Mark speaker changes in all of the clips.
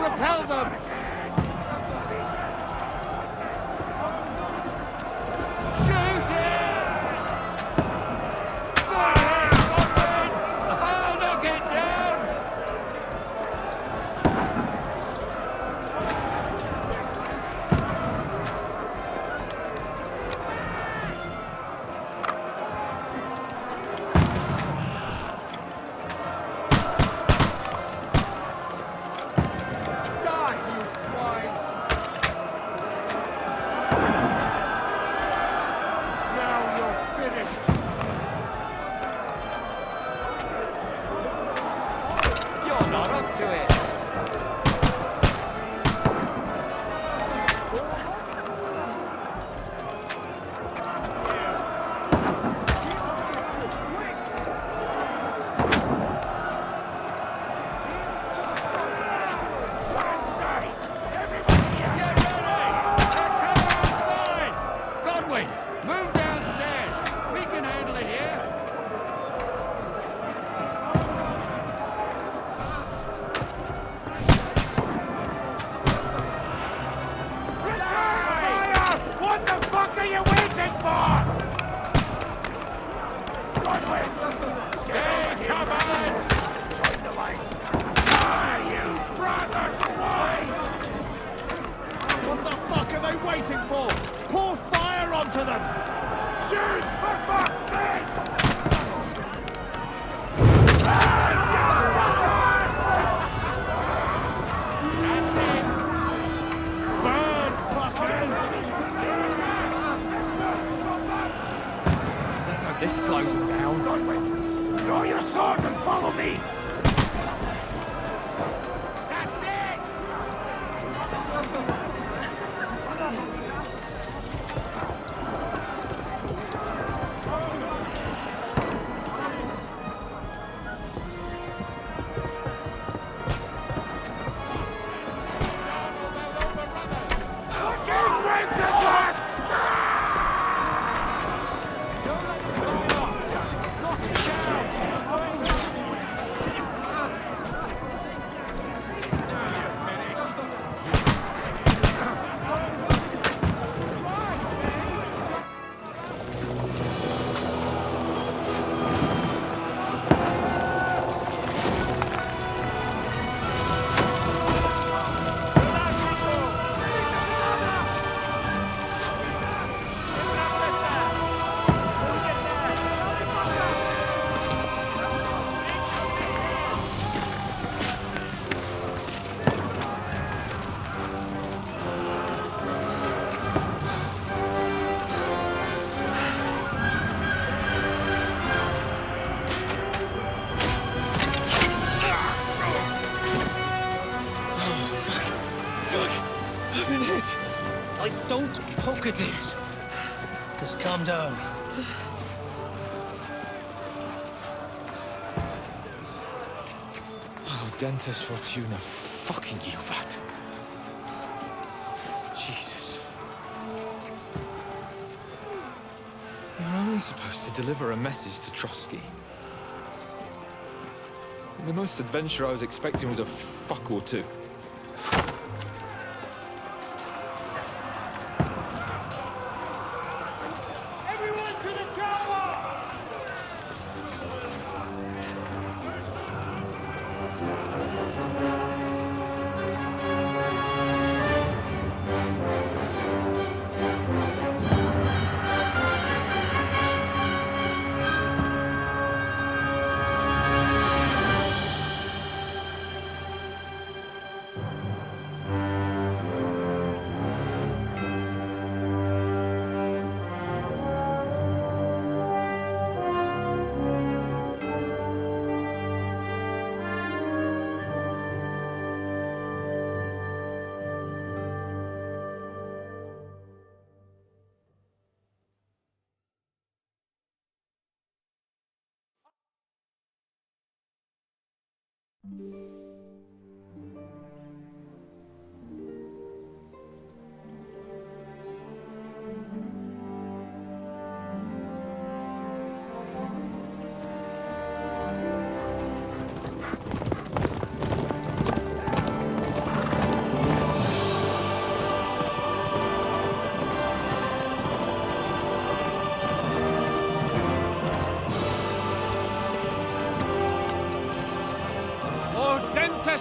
Speaker 1: repel them! Shoot it! Good hit, Godwin! I'll knock it down! Die, you swine! Now you're finished! You're not up to it! Get ready! They're coming outside! Godwin, move downstairs! We can handle it here! Fire! What the fuck are you waiting for? Godwin! Stay covered! Join the line! Ah, you brother swine! What the fuck are they waiting for? Pour fire onto them! Shoot, for fuck's sake! That's it! Burn, fuckers! Let's hope this slows them down. Godwin, draw your sword and follow me! That's it!
Speaker 2: I've been hit.
Speaker 3: Don't poke at it. Just calm down.
Speaker 2: Oh, Dentes Fortuna, fucking you, that. Jesus. You were only supposed to deliver a message to Trotsky. And the most adventure I was expecting was a fuck or two.
Speaker 1: Everyone to the tower!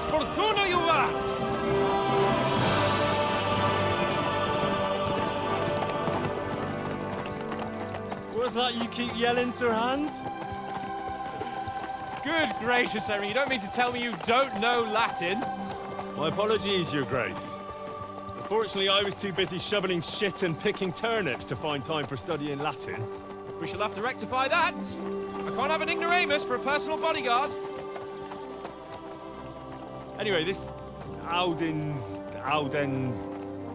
Speaker 2: Audentes fortuna juvat!
Speaker 4: What's that you keep yelling, Sir Hans?
Speaker 2: Good gracious, Henry, you don't mean to tell me you don't know Latin?
Speaker 4: My apologies, Your Grace. Unfortunately, I was too busy shoveling shit and picking turnips to find time for studying Latin.
Speaker 2: We shall have to rectify that. I can't have an ignoramus for a personal bodyguard.
Speaker 4: Anyway, this Audens,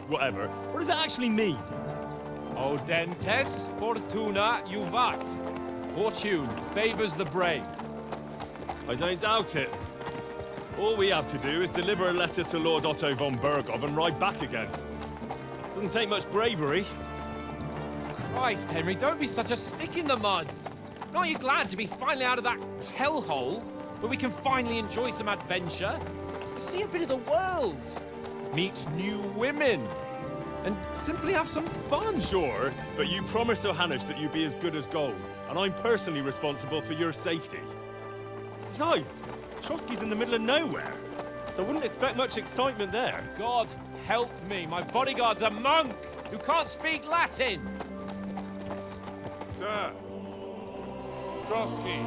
Speaker 4: whatever. What does it actually mean?
Speaker 2: Audentes fortuna juvat. Fortune favors the brave.
Speaker 4: I don't doubt it. All we have to do is deliver a letter to Lord Otto von Bergov and ride back again. Doesn't take much bravery.
Speaker 2: Christ, Henry, don't be such a stick in the mud. Aren't you glad to be finally out of that hellhole where we can finally enjoy some adventure? See a bit of the world, meet new women, and simply have some fun.
Speaker 4: Sure, but you promised Johannes that you'd be as good as gold, and I'm personally responsible for your safety. Besides, Trotsky's in the middle of nowhere, so I wouldn't expect much excitement there.
Speaker 2: God help me, my bodyguard's a monk who can't speak Latin.
Speaker 1: Sir. Trotsky.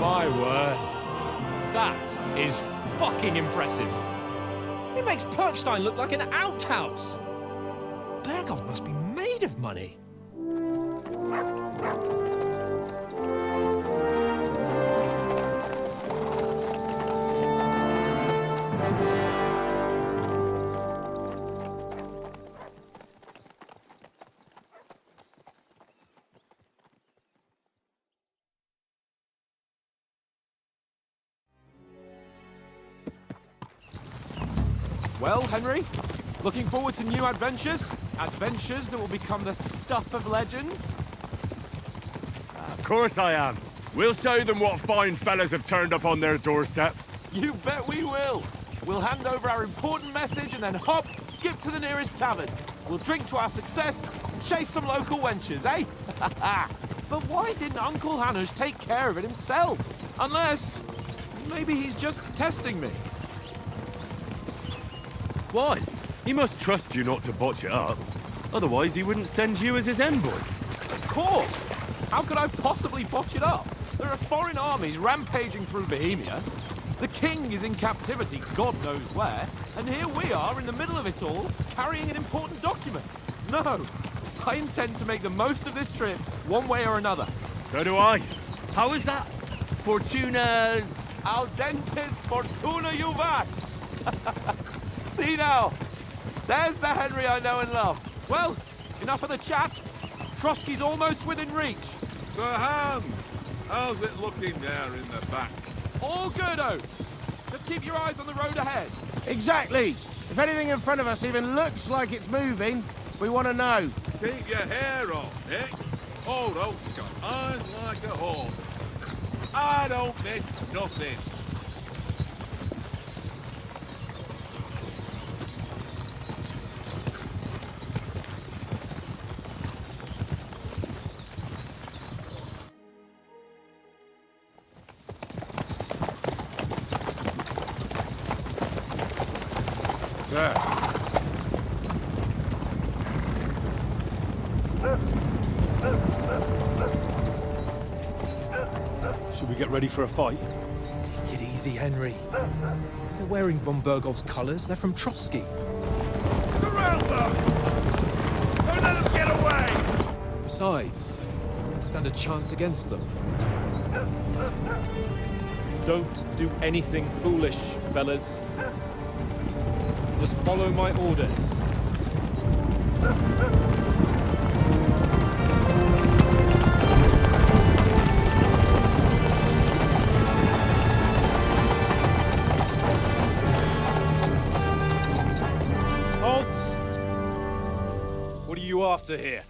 Speaker 2: My word. That is fucking impressive. It makes Perkstein look like an outhouse. Bergov must be made of money. Well, Henry, looking forward to new adventures? Adventures that will become the stuff of legends?
Speaker 5: Of course I am. We'll show them what fine fellas have turned up on their doorstep.
Speaker 2: You bet we will. We'll hand over our important message and then hop, skip to the nearest tavern. We'll drink to our success and chase some local wenches, eh? But why didn't Uncle Hanush take care of it himself? Unless, maybe he's just testing me.
Speaker 5: Why? He must trust you not to botch it up. Otherwise, he wouldn't send you as his envoy.
Speaker 2: Of course! How could I possibly botch it up? There are foreign armies rampaging through Bohemia. The king is in captivity, God knows where. And here we are in the middle of it all, carrying an important document. No! I intend to make the most of this trip, one way or another.
Speaker 5: So do I. How is that? Fortuna...
Speaker 2: Audentes fortuna juvat! See now, there's the Henry I know and love. Well, enough of the chat. Trotsky's almost within reach.
Speaker 1: Sir Hans, how's it looking there in the back?
Speaker 2: All good, Oates. Just keep your eyes on the road ahead.
Speaker 6: Exactly. If anything in front of us even looks like it's moving, we want to know.
Speaker 1: Keep your hair off, Nick. Old Oak's got eyes like a hawk. I don't miss nothing. Sir.
Speaker 4: Should we get ready for a fight?
Speaker 2: Take it easy, Henry. They're wearing von Bergov's colours. They're from Trotsky.
Speaker 1: Surround them! Don't let them get away!
Speaker 2: Besides, stand a chance against them. Don't do anything foolish, fellas. Just follow my orders.
Speaker 1: Halt! What are you after here?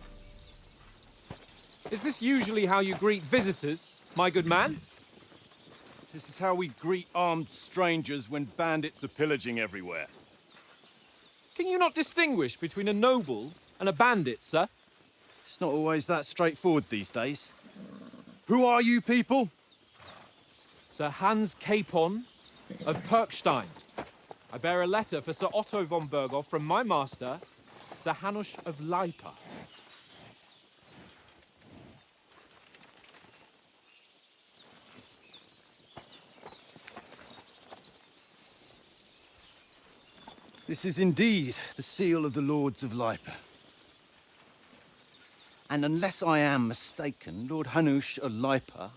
Speaker 2: Is this usually how you greet visitors, my good man?
Speaker 7: This is how we greet armed strangers when bandits are pillaging everywhere.
Speaker 2: Can you not distinguish between a noble and a bandit, sir?
Speaker 7: It's not always that straightforward these days. Who are you people?
Speaker 2: Sir Hans Capon of Perkstein. I bear a letter for Sir Otto von Berghoff from my master, Sir Hanush of Leipa.
Speaker 7: This is indeed the seal of the Lords of Leipa. And unless I am mistaken, Lord Hanush of Leipa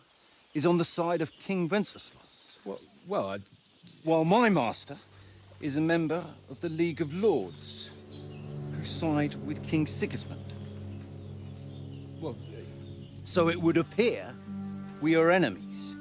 Speaker 7: is on the side of King Wenceslas.
Speaker 2: Well,
Speaker 7: While my master is a member of the League of Lords, who side with King Sigismund.
Speaker 2: well,
Speaker 7: So it would appear we are enemies.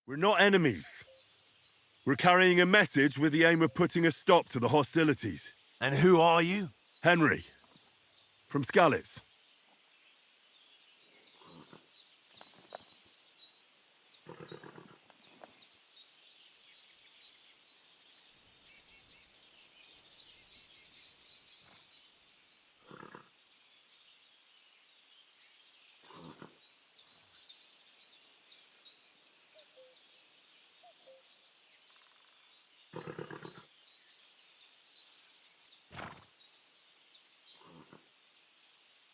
Speaker 5: We're not enemies. We're carrying a message with the aim of putting a stop to the hostilities.
Speaker 1: And who are you?
Speaker 5: Henry, from Skalitz.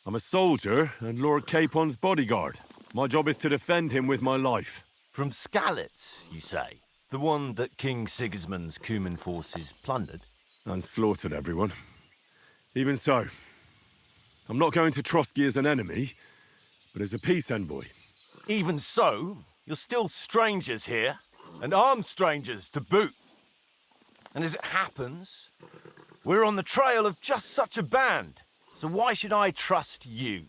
Speaker 5: I'm a soldier and Lord Capon's bodyguard. My job is to defend him with my life.
Speaker 1: From Skalitz, you say? The one that King Sigismund's Cuman forces plundered?
Speaker 5: And slaughtered everyone. Even so, I'm not going to Trotsky as an enemy, but as a peace envoy.
Speaker 1: Even so, you're still strangers here, and armed strangers to boot. And as it happens, we're on the trail of just such a band. So why should I trust you?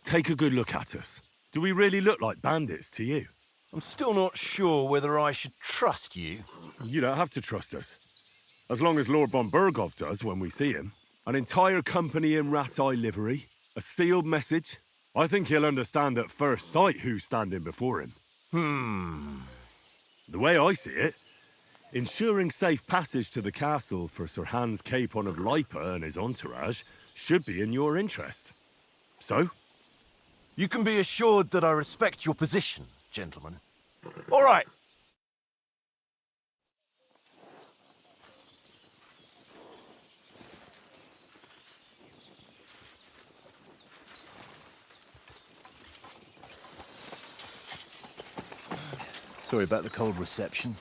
Speaker 5: Take a good look at us. Do we really look like bandits to you?
Speaker 1: I'm still not sure whether I should trust you.
Speaker 5: You don't have to trust us. As long as Lord von Berghoff does when we see him. An entire company in rat-eye livery, a sealed message. I think he'll understand at first sight who's standing before him. The way I see it, ensuring safe passage to the castle for Sir Hans Capon of Leipa and his entourage should be in your interest. So?
Speaker 1: You can be assured that I respect your position, gentlemen. All right.
Speaker 7: Sorry about the cold reception.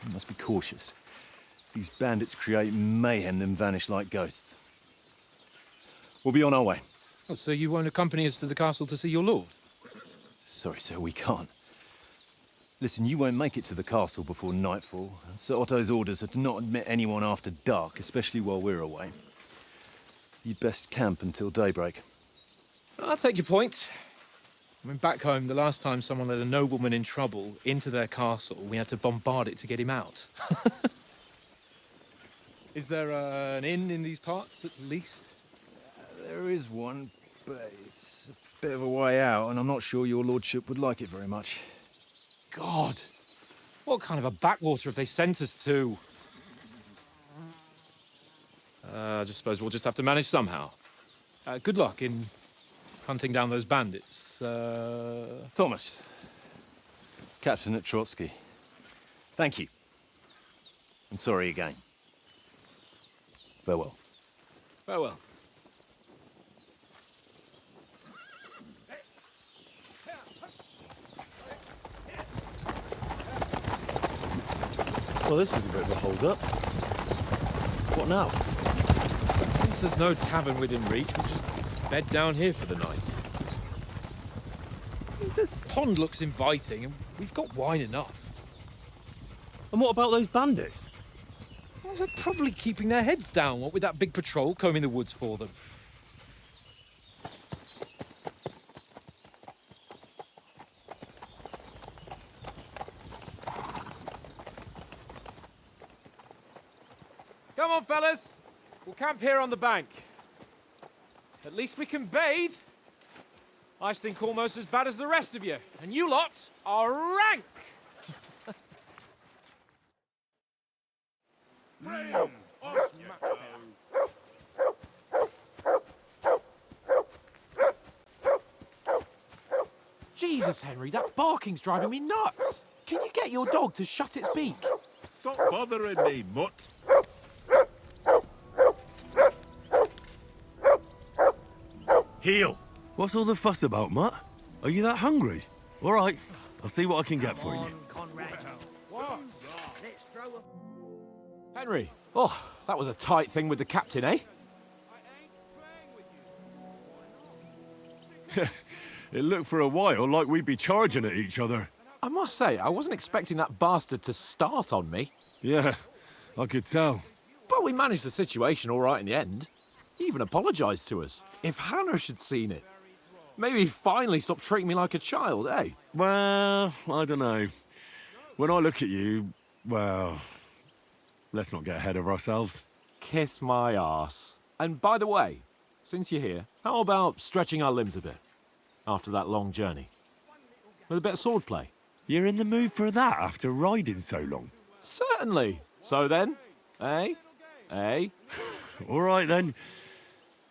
Speaker 7: You must be cautious. These bandits create mayhem, then vanish like ghosts. We'll be on our way.
Speaker 2: oh, so you won't accompany us to the castle to see your lord?
Speaker 7: Sorry, sir, we can't. Listen, you won't make it to the castle before nightfall. And Sir Otto's orders are to not admit anyone after dark, especially while we're away. You'd best camp until daybreak.
Speaker 2: I'll take your point. I mean, back home, the last time someone led a nobleman in trouble into their castle, we had to bombard it to get him out. Is there an inn in these parts, at least?
Speaker 7: There is one, but it's a bit of a way out, and I'm not sure your lordship would like it very much.
Speaker 2: God! What kind of a backwater have they sent us to? I just suppose we'll just have to manage somehow. Good luck in hunting down those bandits.
Speaker 7: Thomas, captain at Trotsky. Thank you. And sorry again. Farewell.
Speaker 2: Farewell.
Speaker 4: Well, this is a bit of a hold-up. What now?
Speaker 2: Since there's no tavern within reach, we'll just bed down here for the night. The pond looks inviting, and we've got wine enough.
Speaker 4: And what about those bandits?
Speaker 2: Well, they're probably keeping their heads down, what with that big patrol combing the woods for them. Come on, fellas. We'll camp here on the bank. At least we can bathe. I stink almost as bad as the rest of you, and you lot are rank. Jesus, Henry, that barking's driving me nuts. Can you get your dog to shut its beak?
Speaker 1: Stop bothering me, mutt.
Speaker 5: Heel! What's all the fuss about, Mutt? Are you that hungry? All right, I'll see what I can get for you.
Speaker 2: Henry, oh, that was a tight thing with the captain, eh?
Speaker 5: It looked for a while like we'd be charging at each other.
Speaker 2: I must say, I wasn't expecting that bastard to start on me.
Speaker 5: Yeah, I could tell.
Speaker 2: But we managed the situation all right in the end. He even apologised to us. If Hannah had seen it, maybe he'd finally stop treating me like a child, eh?
Speaker 5: Well, I don't know. When I look at you, well, let's not get ahead of ourselves.
Speaker 2: Kiss my arse. And by the way, since you're here, how about stretching our limbs a bit after that long journey? With a bit of swordplay?
Speaker 5: You're in the mood for that after riding so long?
Speaker 2: Certainly. So then, eh? Eh?
Speaker 5: All right then.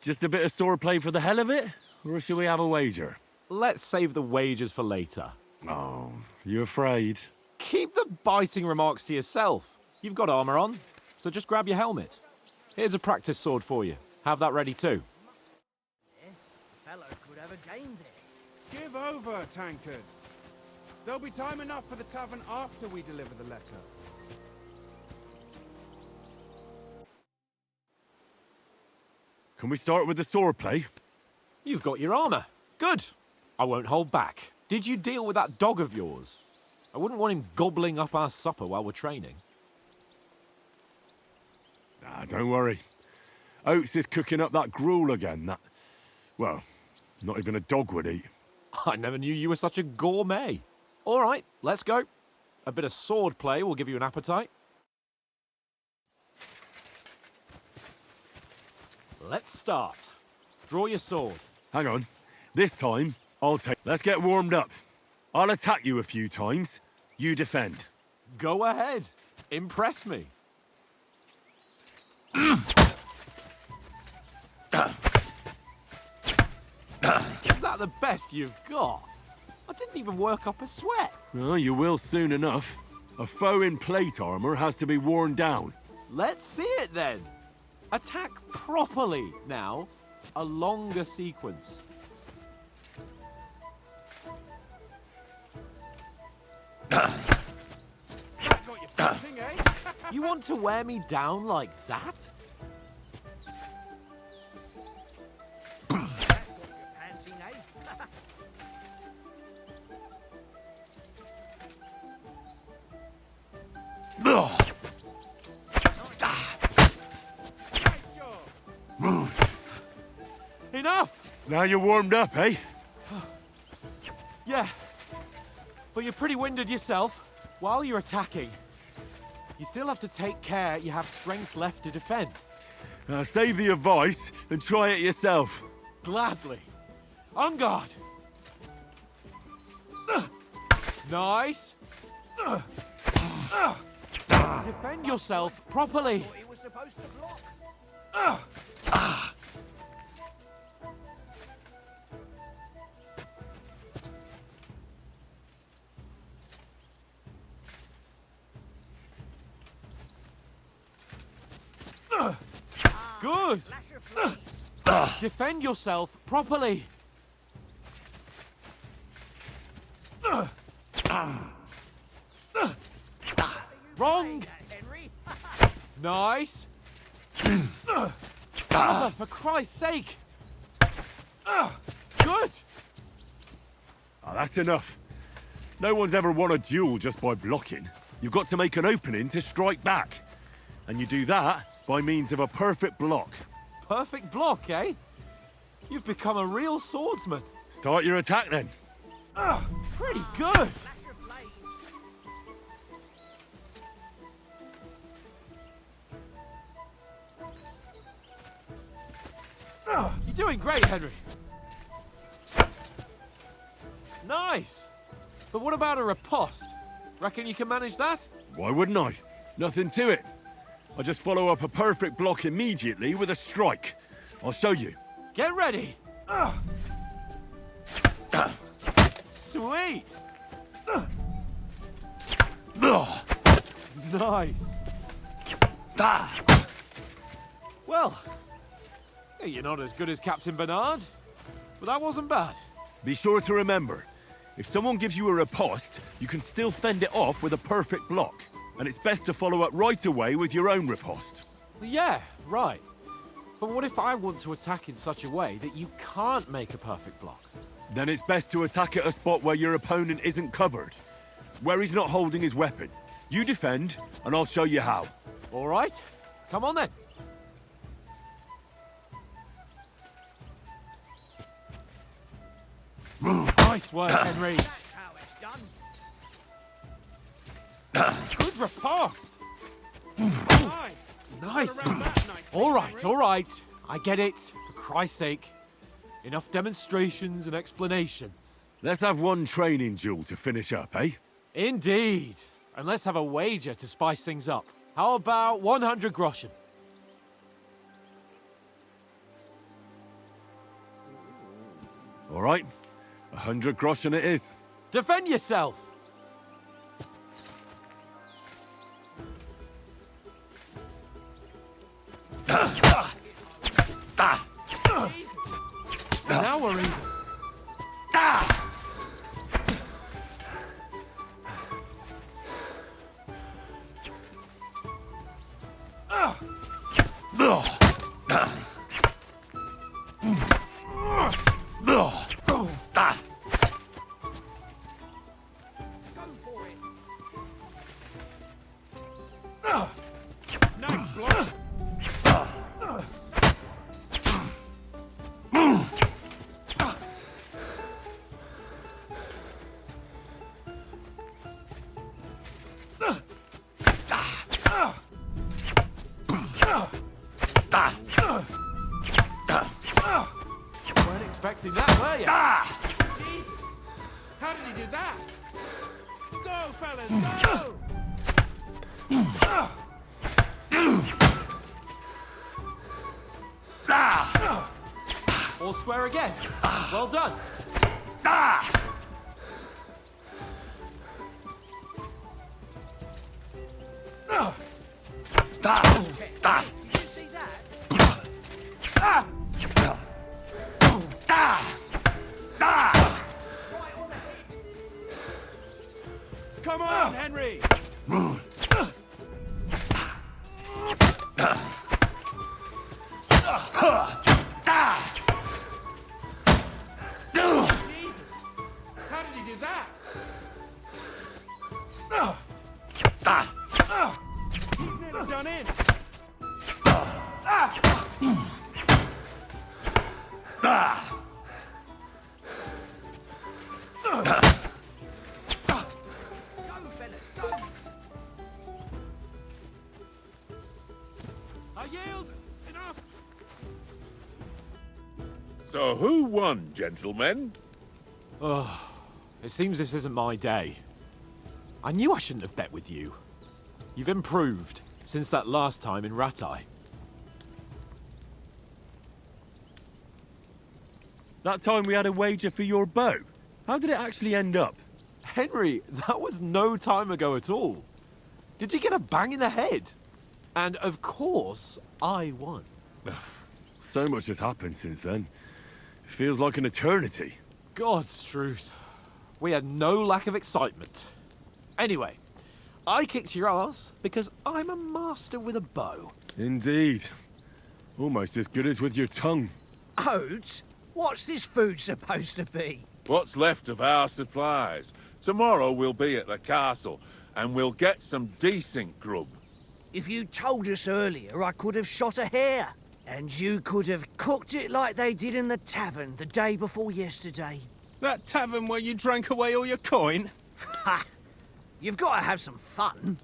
Speaker 5: Just a bit of swordplay for the hell of it? Or shall we have a wager?
Speaker 2: Let's save the wagers for later.
Speaker 5: Oh, you afraid?
Speaker 2: Keep the biting remarks to yourself. You've got armour on, so just grab your helmet. Here's a practice sword for you. Have that ready too.
Speaker 3: Fellow could have a game there.
Speaker 6: Give over, tankard. There'll be time enough for the tavern after we deliver the letter.
Speaker 5: Can we start with the swordplay?
Speaker 2: You've got your armour. Good. I won't hold back. Did you deal with that dog of yours? I wouldn't want him gobbling up our supper while we're training.
Speaker 5: Ah, don't worry. Oates is cooking up that gruel again, that... Well, not even a dog would eat.
Speaker 2: I never knew you were such a gourmet. All right, let's go. A bit of swordplay will give you an appetite. Let's start. Draw your sword.
Speaker 5: Hang on. This time, I'll take... Let's get warmed up. I'll attack you a few times. You defend.
Speaker 2: Go ahead. Impress me. Is that the best you've got? I didn't even work up a sweat.
Speaker 5: Well, you will soon enough. A foe in plate armor has to be worn down.
Speaker 2: Let's see it then. Attack properly now. A longer sequence. You want to wear me down like that? Enough!
Speaker 5: Now you're warmed up, eh?
Speaker 2: Yeah, but you're pretty winded yourself. While you're attacking, you still have to take care you have strength left to defend.
Speaker 5: Save the advice and try it yourself.
Speaker 2: Gladly. On guard. Nice. Defend yourself properly.
Speaker 3: He was supposed to block.
Speaker 2: Good. Defend yourself properly. Wrong. Nice. For Christ's sake. Good.
Speaker 5: Ah, that's enough. No one's ever won a duel just by blocking. You've got to make an opening to strike back. And you do that by means of a perfect block.
Speaker 2: Perfect block, eh? You've become a real swordsman.
Speaker 5: Start your attack then.
Speaker 2: Pretty good. You're doing great, Henry. Nice. But what about a riposte? Reckon you can manage that?
Speaker 5: Why wouldn't I? Nothing to it. I just follow up a perfect block immediately with a strike. I'll show you.
Speaker 2: Get ready. Sweet. Nice. Well, you're not as good as Captain Bernard, but that wasn't bad.
Speaker 5: Be sure to remember, if someone gives you a riposte, you can still fend it off with a perfect block. And it's best to follow up right away with your own riposte.
Speaker 2: Yeah, right. But what if I want to attack in such a way that you can't make a perfect block?
Speaker 5: Then it's best to attack at a spot where your opponent isn't covered, where he's not holding his weapon. You defend, and I'll show you how.
Speaker 2: All right, come on then. Nice work, Henry.
Speaker 3: That's how it's done.
Speaker 2: Good riposte.
Speaker 1: Aye.
Speaker 2: Nice.
Speaker 1: Around that night,
Speaker 2: All right,
Speaker 1: Henry.
Speaker 2: all right. I get it. For Christ's sake. Enough demonstrations and explanations.
Speaker 5: Let's have one training duel to finish up, eh?
Speaker 2: Indeed. And let's have a wager to spice things up. How about 100 groschen?
Speaker 5: All right, 100 groschen it is.
Speaker 2: Defend yourself. Now we're even.
Speaker 1: Nice block.
Speaker 2: Weren't expecting that, were you?
Speaker 1: Jesus. How did he do that? Go, fellas, go!
Speaker 2: All square again. Well done.
Speaker 3: Did you see that?
Speaker 1: Come on, Henry! Jesus! How did he do that? He's nearly done in.
Speaker 3: Go, fellas, go.
Speaker 2: I yield. Enough.
Speaker 8: So who won, gentlemen?
Speaker 2: It seems this isn't my day. I knew I shouldn't have bet with you. You've improved since that last time in Ratai.
Speaker 5: That time we had a wager for your bow. How did it actually end up?
Speaker 2: Henry, that was no time ago at all. Did you get a bang in the head? And of course, I won.
Speaker 5: So much has happened since then. It feels like an eternity.
Speaker 2: God's truth. We had no lack of excitement. Anyway, I kicked your ass because I'm a master with a bow.
Speaker 5: Indeed. Almost as good as with your tongue.
Speaker 3: Oats? What's this food supposed to be?
Speaker 8: What's left of our supplies. Tomorrow we'll be at the castle, and we'll get some decent grub.
Speaker 3: If you told us earlier, I could have shot a hare. And you could have cooked it like they did in the tavern the day before yesterday.
Speaker 1: That tavern where you drank away all your coin?
Speaker 3: Ha! You've got to have some fun.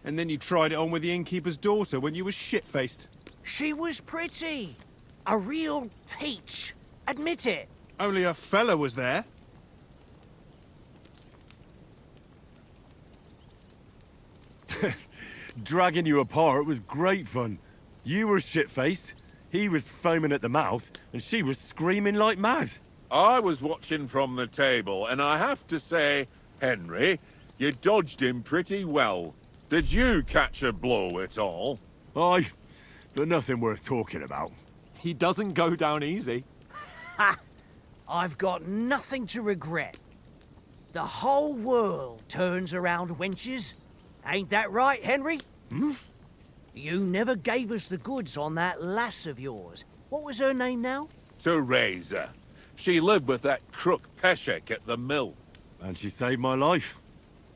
Speaker 1: And then you tried it on with the innkeeper's daughter when you were shit-faced.
Speaker 3: She was pretty. A real peach. Admit it.
Speaker 1: Only a fella was there.
Speaker 5: Dragging you apart was great fun. You were shit-faced, he was foaming at the mouth, and she was screaming like mad.
Speaker 8: I was watching from the table, and I have to say, Henry, you dodged him pretty well. Did you catch a blow at all?
Speaker 5: Aye, but nothing worth talking about.
Speaker 2: He doesn't go down easy.
Speaker 3: Ha! I've got nothing to regret. The whole world turns around wenches. Ain't that right, Henry?
Speaker 5: Hmm?
Speaker 3: You never gave us the goods on that lass of yours. What was her name now?
Speaker 8: Teresa. She lived with that crook Peshek at the mill.
Speaker 5: And she saved my life.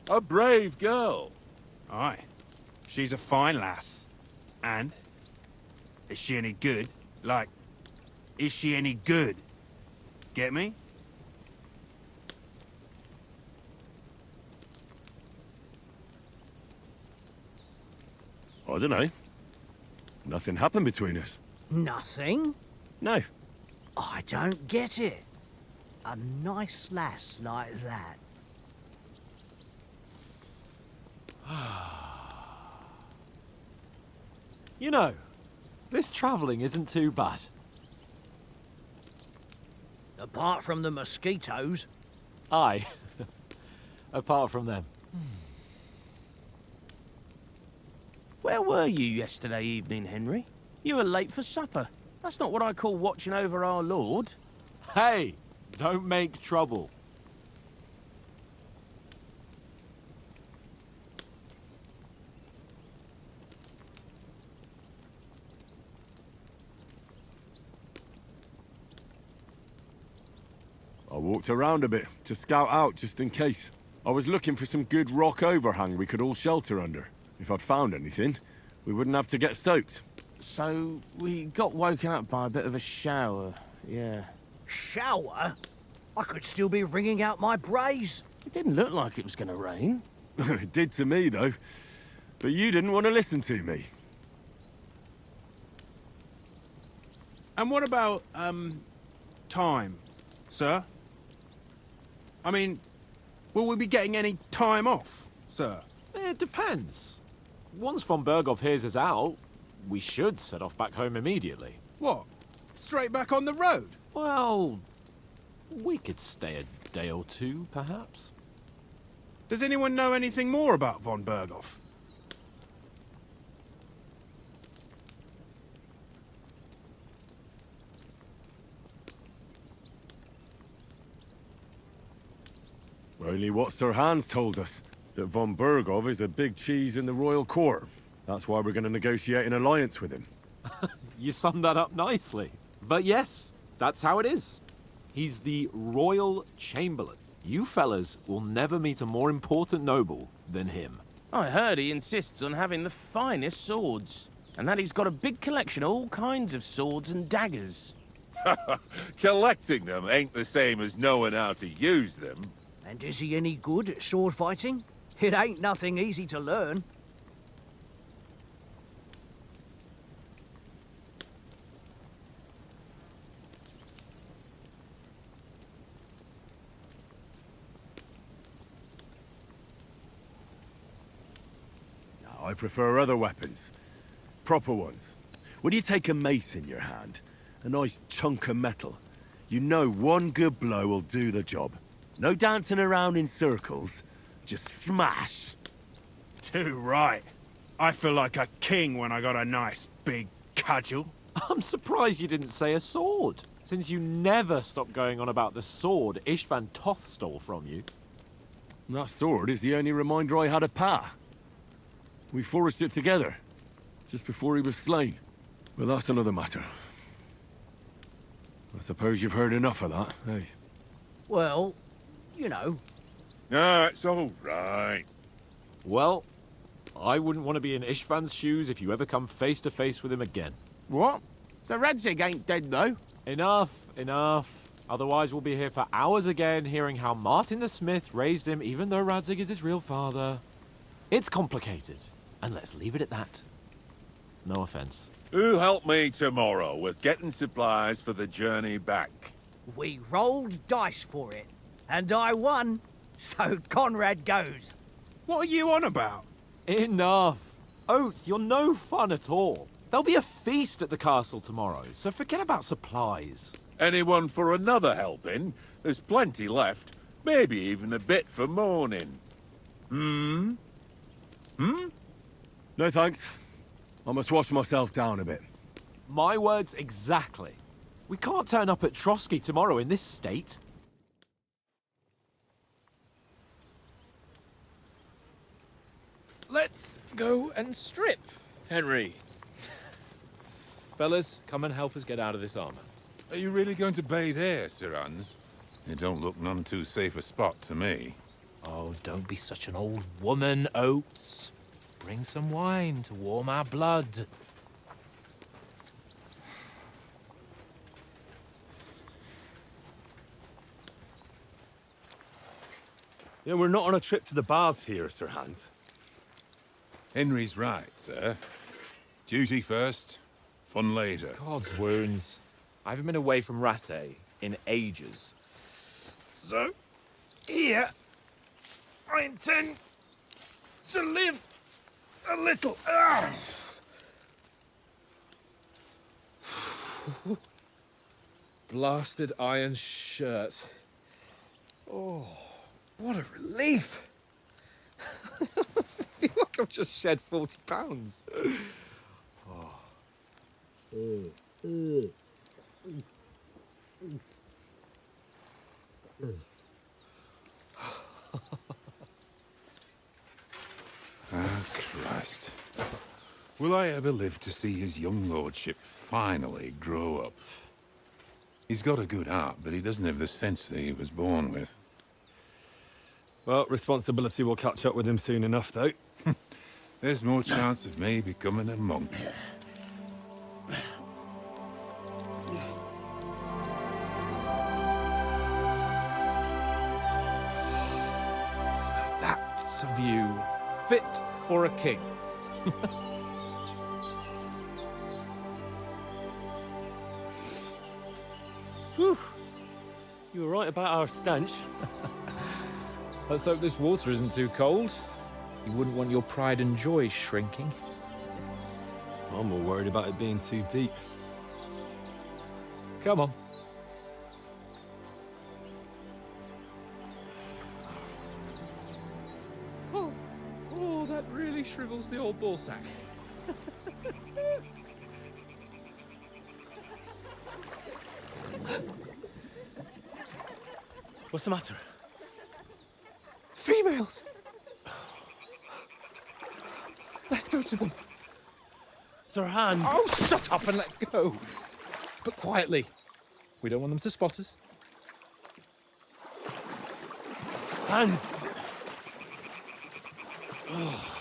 Speaker 8: A brave girl.
Speaker 1: Aye. She's a fine lass. And? Is she any good? Like, is she any good? Get me?
Speaker 5: I don't know. Nothing happened between us.
Speaker 3: Nothing?
Speaker 5: No.
Speaker 3: I don't get it. A nice lass like that.
Speaker 2: You know, this travelling isn't too bad.
Speaker 3: Apart from the mosquitoes.
Speaker 2: Aye. Apart from them.
Speaker 6: Where were you yesterday evening, Henry? You were late for supper. That's not what I call watching over our Lord.
Speaker 2: Hey, don't make trouble.
Speaker 5: I walked around a bit to scout out just in case. I was looking for some good rock overhang we could all shelter under. If I'd found anything, we wouldn't have to get soaked.
Speaker 6: So, we got woken up by a bit of a shower, yeah.
Speaker 3: Shower? I could still be wringing out my brays.
Speaker 6: It didn't look like it was going to rain.
Speaker 5: It did to me, though. But you didn't want to listen to me.
Speaker 1: And what about, time, sir? I mean, will we be getting any time off, sir?
Speaker 2: It depends. Once von Berghoff hears us out, we should set off back home immediately.
Speaker 1: What? Straight back on the road?
Speaker 2: Well, we could stay a day or two, perhaps.
Speaker 1: Does anyone know anything more about von Berghoff?
Speaker 5: Only what Sir Hans told us, that von Berghoff is a big cheese in the royal court. That's why we're going to negotiate an alliance with him.
Speaker 2: You summed that up nicely. But yes, that's how it is. He's the Royal Chamberlain. You fellas will never meet a more important noble than him.
Speaker 6: I heard he insists on having the finest swords. And that he's got a big collection of all kinds of swords and daggers.
Speaker 8: Collecting them ain't the same as knowing how to use them.
Speaker 3: And is he any good at sword fighting? It ain't nothing easy to learn.
Speaker 5: I prefer other weapons. Proper ones. When you take a mace in your hand, a nice chunk of metal, you know one good blow will do the job. No dancing around in circles. Just smash.
Speaker 1: Too right. I feel like a king when I got a nice big
Speaker 9: cudgel.
Speaker 2: I'm surprised you didn't say a sword, since you never stop going on about the sword Ishvan Toth stole from you.
Speaker 5: That sword is the only reminder I had of Pa. We forged it together, just before he was slain. But that's another matter. I suppose you've heard enough of that, eh?
Speaker 3: Well, you know.
Speaker 8: No, it's all right.
Speaker 2: Well, I wouldn't want to be in Ishvan's shoes if you ever come face to face with him again.
Speaker 6: What? So Radzig ain't dead, though?
Speaker 2: Enough, enough. Otherwise we'll be here for hours again hearing how Martin the Smith raised him even though Radzig is his real father. It's complicated, and let's leave it at that. No offense.
Speaker 8: Who'll help me tomorrow with getting supplies for the journey back?
Speaker 3: We rolled dice for it, and I won, so Conrad goes.
Speaker 9: What are you on about?
Speaker 2: Enough. Oath, you're no fun at all. There'll be a feast at the castle tomorrow, so forget about supplies.
Speaker 8: Anyone for another helping? There's plenty left. Maybe even a bit for morning.
Speaker 5: No thanks. I must wash myself down a bit.
Speaker 2: My words exactly. We can't turn up at Trotsky tomorrow in this state.
Speaker 10: Let's go and strip, Henry. Fellas, come and help us get out of this armor.
Speaker 11: Are you really going to bathe here, Sir Hans? It don't look none too safe a spot to me.
Speaker 10: Oh, don't be such an old woman, Oates. Bring some wine to warm our blood.
Speaker 4: You know, we're not on a trip to the baths here, Sir Hans.
Speaker 11: Henry's right, sir. Duty first, fun later.
Speaker 10: God's wounds. I haven't been away from Rattay in ages. So, here, I intend to live a little. Blasted iron shirt. Oh, what a relief. I feel like I've just shed 40 pounds.
Speaker 11: Ah, Christ. Will I ever live to see his young lordship finally grow up? He's got a good heart, but he doesn't have the sense that he was born with.
Speaker 4: Well, responsibility will catch up with him soon enough, though.
Speaker 11: There's more chance of me becoming a monk.
Speaker 10: That's a view fit for a king.
Speaker 4: Whew. You were right about our stench.
Speaker 10: Let's hope this water isn't too cold. You wouldn't want your pride and joy shrinking.
Speaker 4: I'm more worried about it being too deep.
Speaker 10: Come on. Oh, that really shrivels the old ball sack.
Speaker 4: What's the matter?
Speaker 10: Females! Let's go to them.
Speaker 4: Sir Hans!
Speaker 10: Oh, shut up and let's go. But quietly. We don't want them to spot us.
Speaker 4: Hans! Oh.